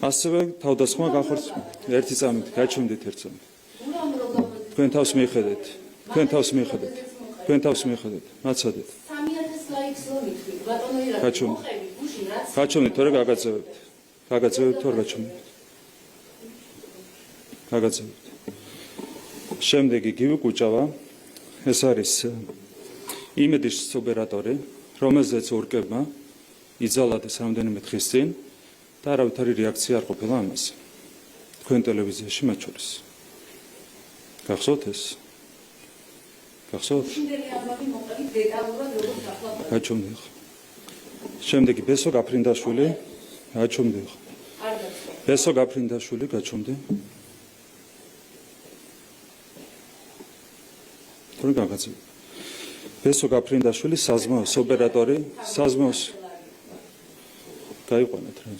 ასევე თავდასხმა გახორციელდა. ერთი წამით, გაჩვენდით ერთ წამით. თქვენ თავს მიხედეთ. მაცადეთ. 3000 ლაიქს რომ მithვით, ბატონო ირაკლი, მოყევით გუშინ რაც. გაჩვენდით, თორე გაგაძევებთ. თორე გაჩვენდით. გაგაძევებთ. შემდეგ იგივე კუჭავა. ეს არის იმედის ოპერატორი, რომელზეც ორკებმა იძალადეს რამდენიმე დღის წინ და არავითარი რეაქცია არ ყოფილა ამას. თქვენ ტელევიზიაში მათ შორის. გახსოვთ ეს? გახსოვთ? შინდელი ამბავი მოყევით დეტალურად როგორც ახლა. გაჩვენდით. შემდეგი ბესო გაფრინდაშვილი, გაჩვენდით. ბესო გაფრინდაშვილი, გაჩვენდით. თორე გაგაძევთ. ბესო გაფრინდაშვილი, საზმოს ოპერატორი, საზმოს გაიყვანეთ რა.